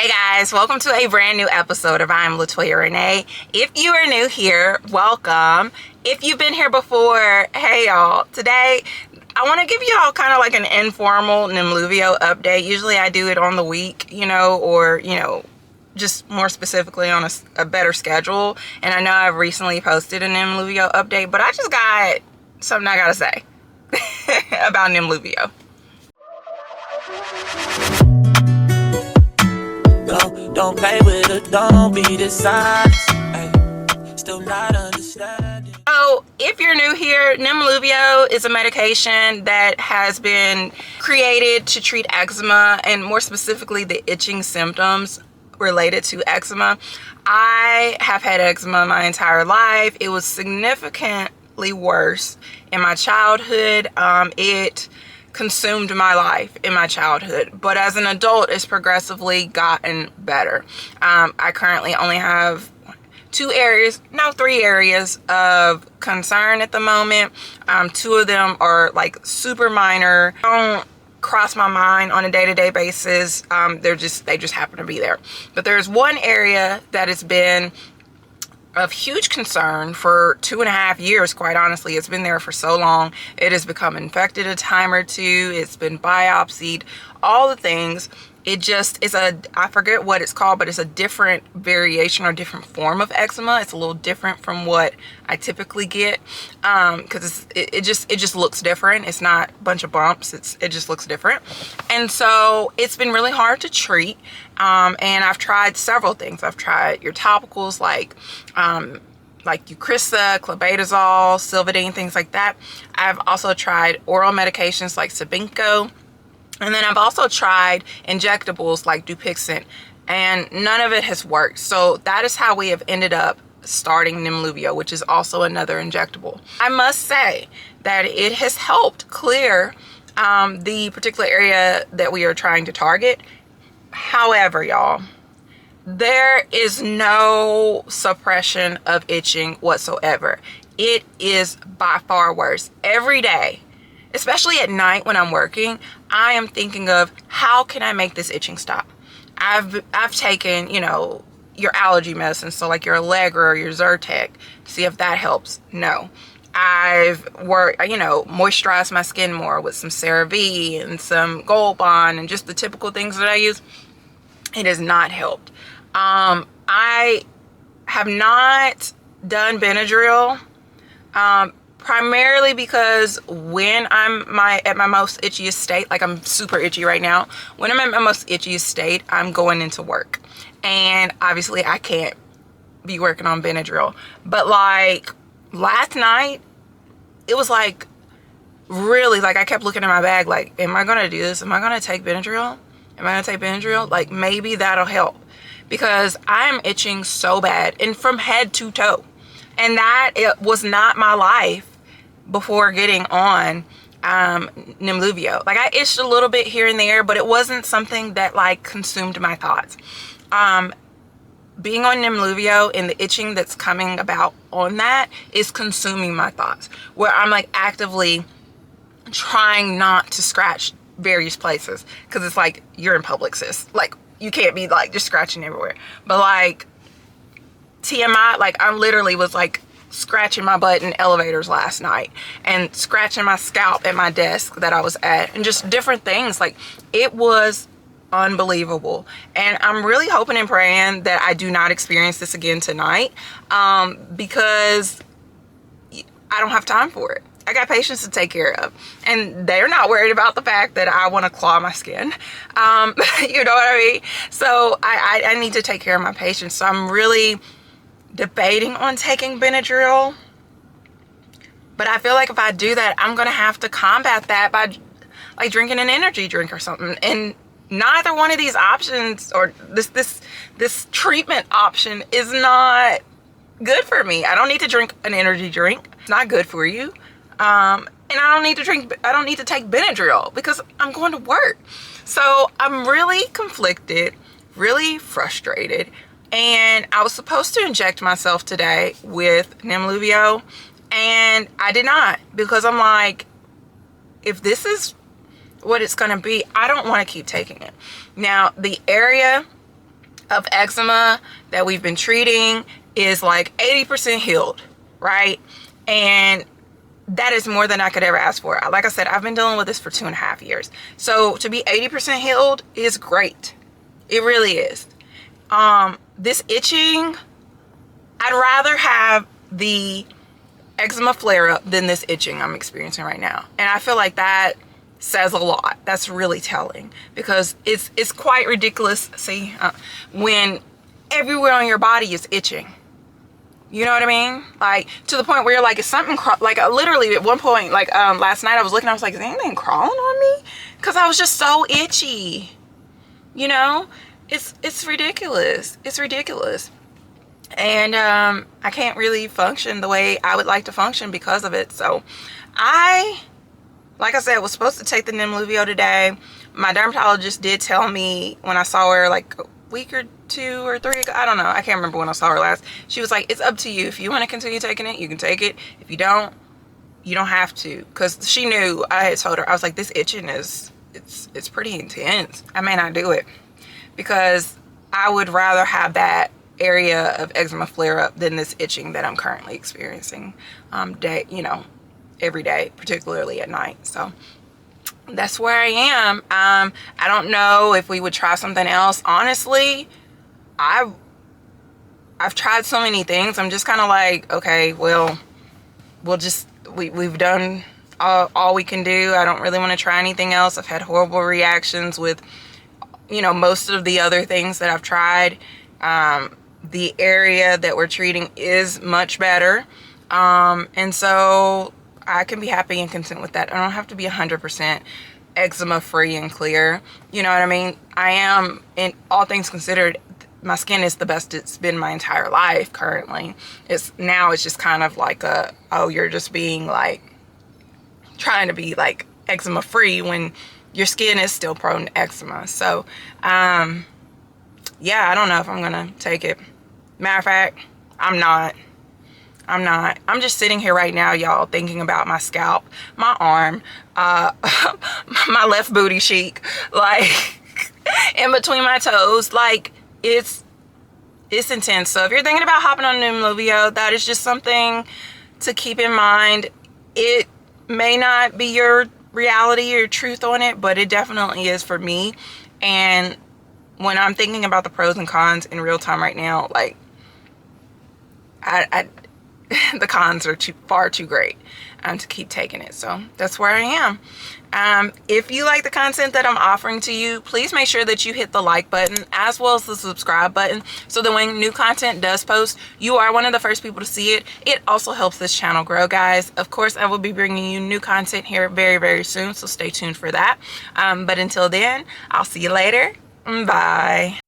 Hey guys, welcome to a brand new episode of I'm Latoya Renee. If you are new here, welcome. If you've been here before, hey y'all. Today, I want to give y'all kind of like an informal Nimluvio update. Usually I do it on the week, or just more specifically on a better schedule. And I know I've recently posted a Nimluvio update, but I just got something I gotta say about Nimluvio. Don't play with it, don't be dishonest. Still not understanding. So if you're new here, Nemluvio is a medication that has been created to treat eczema, and more specifically the itching symptoms related to eczema. I have had eczema my entire life. It was significantly worse in my childhood. It consumed my life in my childhood, but as an adult it's progressively gotten better. I currently only have three areas of concern at the moment. Two of them are like super minor, don't cross my mind on a day-to-day basis. They just happen to be there. But there's one area that has been of huge concern for 2.5 years. Quite honestly, it's been there for so long. It has become infected a time or two. It's been biopsied, all the things. It just is I forget what it's called, but it's a different variation or different form of eczema. It's a little different from what I typically get, because it just looks different. It's not a bunch of bumps. It just looks different. And so it's been really hard to treat. And I've tried several things. I've tried your topicals like Eucrisa, clobetasol, Silvadene, things like that. I've also tried oral medications like Sabinco. And then I've also tried injectables like Dupixent, and none of it has worked. So that is how we have ended up starting Nimluvio, which is also another injectable. I must say that it has helped clear the particular area that we are trying to target. However, y'all, there is no suppression of itching whatsoever. It is by far worse. Every day, especially at night when I'm working, I am thinking of how can I make this itching stop. I've taken, your allergy medicine, so like your Allegra or your Zyrtec, to see if that helps. No. I've moisturized my skin more with some CeraVe and some Gold Bond and just the typical things that I use. It has not helped. I have not done Benadryl. Primarily because when I'm at my most itchiest state, like I'm super itchy right now, when I'm at my most itchiest state, I'm going into work. And obviously I can't be working on Benadryl. But like last night, it was like really, like I kept looking at my bag like, am I going to do this? Am I going to take Benadryl? Am I going to take Benadryl? Like maybe that'll help, because I'm itching so bad and from head to toe. And that it was not my life before getting on Nimluvio. Like I itched a little bit here and there, but it wasn't something that like consumed my thoughts. Being on Nimluvio and the itching that's coming about on that is consuming my thoughts, where I'm like actively trying not to scratch various places, because it's like you're in public, sis. Like you can't be like just scratching everywhere. But like TMI, like I literally was like scratching my butt in elevators last night and scratching my scalp at my desk that I was at, and just different things. Like it was unbelievable. And I'm really hoping and praying that I do not experience this again tonight, because I don't have time for it. I got patients to take care of, and they're not worried about the fact that I want to claw my skin. You know what I mean? So I need to take care of my patients. So I'm really debating on taking Benadryl, but I feel like if I do that, I'm gonna have to combat that by like drinking an energy drink or something. And neither one of these options, or this treatment option, is not good for me. I don't need to drink an energy drink. It's not good for you. And I don't need to take Benadryl because I'm going to work. So I'm really conflicted, really frustrated. And I was supposed to inject myself today with Nimluvio, and I did not, because I'm like, if this is what it's going to be, I don't want to keep taking it. Now, the area of eczema that we've been treating is like 80% healed, right? And that is more than I could ever ask for. Like I said, I've been dealing with this for 2.5 years. So to be 80% healed is great. It really is. This itching, I'd rather have the eczema flare up than this itching I'm experiencing right now. And I feel like that says a lot. That's really telling, because it's quite ridiculous, when everywhere on your body is itching. You know what I mean? Like, to the point where you're like, is something literally at one point, like last night I was looking, I was like, is anything crawling on me? Because I was just so itchy. You know, it's ridiculous. It's ridiculous. And I can't really function the way I would like to function because of it. So like I said, was supposed to take the Nimluvio today. My dermatologist did tell me when I saw her like a week or 2 or 3 ago, I don't know, I can't remember when I saw her last. She was like, it's up to you. If you want to continue taking it, you can take it. If you don't have to. Because she knew, I had told her, I was like, this itching is, it's pretty intense. I may not do it, because I would rather have that area of eczema flare up than this itching that I'm currently experiencing every day, particularly at night. So that's where I am. I don't know if we would try something else. Honestly, I've tried so many things. I'm just kind of like, okay, well, we've done all we can do. I don't really want to try anything else. I've had horrible reactions with, most of the other things that I've tried. The area that we're treating is much better. And so I can be happy and content with that. I don't have to be 100% eczema free and clear. You know what I mean? I am, in all things considered, my skin is the best it's been my entire life currently. It's just kind of like you're just being like, trying to be like eczema free when your skin is still prone to eczema. So, yeah, I don't know if I'm gonna take it. Matter of fact, I'm not. I'm just sitting here right now, y'all, thinking about my scalp, my arm, my left booty cheek, like in between my toes. Like, it's intense. So if you're thinking about hopping on Nemluvio, that is just something to keep in mind. It may not be your reality or truth on it, but it definitely is for me. And when I'm thinking about the pros and cons in real time right now, like, the cons are far too great to keep taking it. So that's where I am. If you like the content that I'm offering to you, please make sure that you hit the like button as well as the subscribe button, so that when new content does post, you are one of the first people to see it. It also helps this channel grow, guys. Of course, I will be bringing you new content here very, very soon, so stay tuned for that. But until then, I'll see you later. Bye.